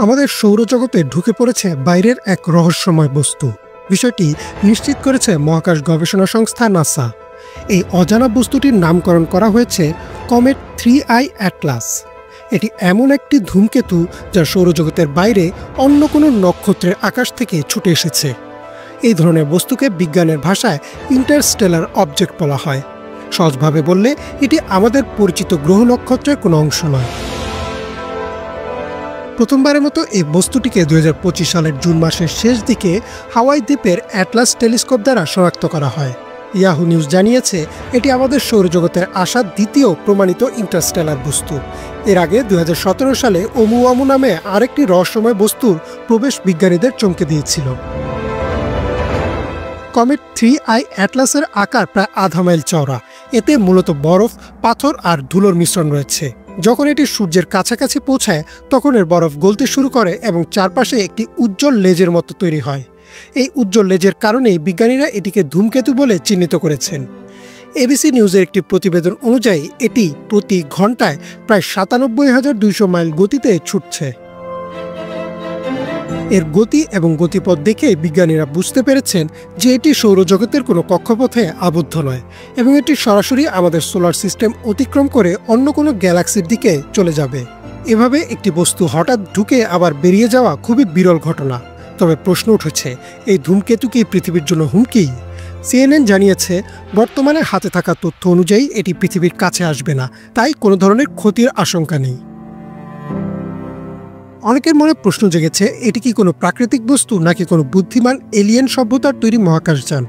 আমাদের সৌরজগতে ঢুকে পড়েছে বাইরের এক রহস্যময় বস্তু। বিষয়টি নিশ্চিত করেছে মহাকাশ গবেষণা সংস্থা নাসা। এই অজানা বস্তুটির নামকরণ করা হয়েছে কমেট 3I অ্যাটলাস। এটি এমন একটি ধূমকেতু যা সৌরজগতের বাইরে অন্য কোনো নক্ষত্রের আকাশ থেকে ছুটে এসেছে। এই ধরনের বস্তুকে বিজ্ঞানের ভাষায় ইন্টারস্টেলার অবজেক্ট বলা হয়। সহজভাবে বললে এটি আমাদের পরিচিত গ্রহ নক্ষত্রের কোনো অংশ নয়। প্রথমবারের মতো এই বস্তুটিকে 2025 সালের জুন মাসের শেষ দিকে হাওয়াই দ্বীপের অ্যাটলাস টেলিস্কোপ দ্বারা শনাক্ত করা হয়। ইয়াহু নিউজ জানিয়েছে এটি আমাদের সৌরজগতের আসা দ্বিতীয় প্রমাণিত ইন্টারস্টেলার বস্তু। এর আগে 2017 সালে ওমুয়ামু নামে আরেকটি রহস্যময় বস্তুর প্রবেশ বিজ্ঞানীদের চমকে দিয়েছিল। কমেট 3I অ্যাটলাসের আকার প্রায় আধা মাইল চওড়া। এতে মূলত বরফ, পাথর আর ধুলোর মিশ্রণ রয়েছে। যখন এটি সূর্যের কাছাকাছি পৌঁছায় তখন এর বরফ গলতে শুরু করে এবং চারপাশে একটি উজ্জ্বল লেজের মতো তৈরি হয়। এই উজ্জ্বল লেজের কারণেই বিজ্ঞানীরা এটিকে ধূমকেতু বলে চিহ্নিত করেছেন। এবিসি নিউজের একটি প্রতিবেদন অনুযায়ী এটি প্রতি ঘন্টায় প্রায় 97,200 মাইল গতিতে ছুটছে। এর গতি এবং গতিপথ দেখে বিজ্ঞানীরা বুঝতে পেরেছেন যে এটি সৌরজগতের কোনো কক্ষপথে আবদ্ধ নয় এবং এটি সরাসরি আমাদের সোলার সিস্টেম অতিক্রম করে অন্য কোনো গ্যালাক্সির দিকে চলে যাবে। এভাবে একটি বস্তু হঠাৎ ঢুকে আবার বেরিয়ে যাওয়া খুবই বিরল ঘটনা। তবে প্রশ্ন উঠেছে, এই ধূমকেতু কি পৃথিবীর জন্য হুমকি? CNN জানিয়েছে বর্তমানে হাতে থাকা তথ্য অনুযায়ী এটি পৃথিবীর কাছে আসবে না, তাই কোনো ধরনের ক্ষতির আশঙ্কা নেই। অনেকের মনে প্রশ্ন জেগেছে, এটি কি কোনো প্রাকৃতিক বস্তু নাকি কোনো বুদ্ধিমান এলিয়েন সভ্যতার তৈরি মহাকাশযান?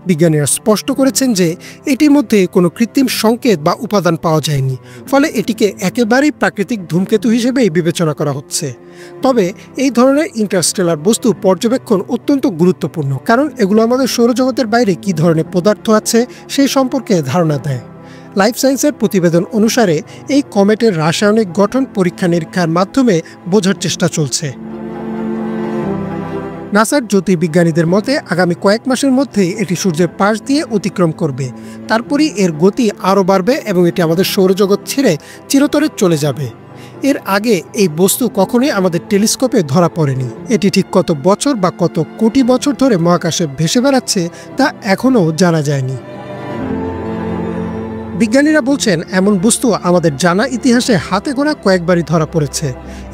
বিজ্ঞানীরা স্পষ্ট করেছেন যে এটির মধ্যে কোনো কৃত্রিম সংকেত বা উপাদান পাওয়া যায়নি, ফলে এটিকে একেবারেই প্রাকৃতিক ধূমকেতু হিসেবেই বিবেচনা করা হচ্ছে। তবে এই ধরনের ইন্টারস্টেলার বস্তু পর্যবেক্ষণ অত্যন্ত গুরুত্বপূর্ণ, কারণ এগুলো আমাদের সৌরজগতের বাইরে কী ধরনের পদার্থ আছে সেই সম্পর্কে ধারণা দেয়। লাইফ সায়েন্সের প্রতিবেদন অনুসারে এই কমেটের রাসায়নিক গঠন পরীক্ষা নিরীক্ষার মাধ্যমে বোঝার চেষ্টা চলছে। নাসার জ্যোতির্বিজ্ঞানীদের মতে আগামী কয়েক মাসের মধ্যেই এটি সূর্যের পাশ দিয়ে অতিক্রম করবে। তারপরই এর গতি আরও বাড়বে এবং এটি আমাদের সৌরজগৎ ছেড়ে চিরতরে চলে যাবে। এর আগে এই বস্তু কখনোই আমাদের টেলিস্কোপে ধরা পড়েনি। এটি ঠিক কত বছর বা কত কোটি বছর ধরে মহাকাশে ভেসে বেড়াচ্ছে তা এখনও জানা যায়নি। বিজ্ঞানীরা বলছেন এমন বস্তু আমাদের জানা ইতিহাসে হাতে গোনা কয়েকবারই ধরা পড়েছে।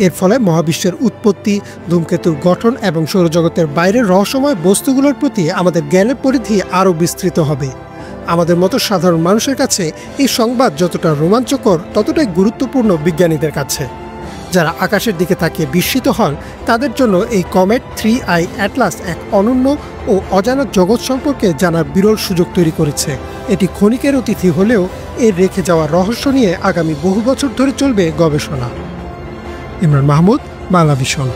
এর ফলে মহাবিশ্বের উৎপত্তি, ধূমকেতুর গঠন এবং সৌরজগতের বাইরের রহস্যময় বস্তুগুলোর প্রতি আমাদের জ্ঞানের পরিধি আরও বিস্তৃত হবে। আমাদের মতো সাধারণ মানুষের কাছে এই সংবাদ যতটা রোমাঞ্চকর ততটাই গুরুত্বপূর্ণ বিজ্ঞানীদের কাছে। যারা আকাশের দিকে তাকিয়ে বিস্মিত হন তাদের জন্য এই কমেট 3I অ্যাটলাস এক অনন্য ও অজানা জগৎ সম্পর্কে জানার বিরল সুযোগ তৈরি করেছে। এটি ক্ষণিকের অতিথি হলেও এর রেখে যাওয়া রহস্য নিয়ে আগামী বহু বছর ধরে চলবে গবেষণা। ইমরান মাহমুদ, বাংলা ভিশন।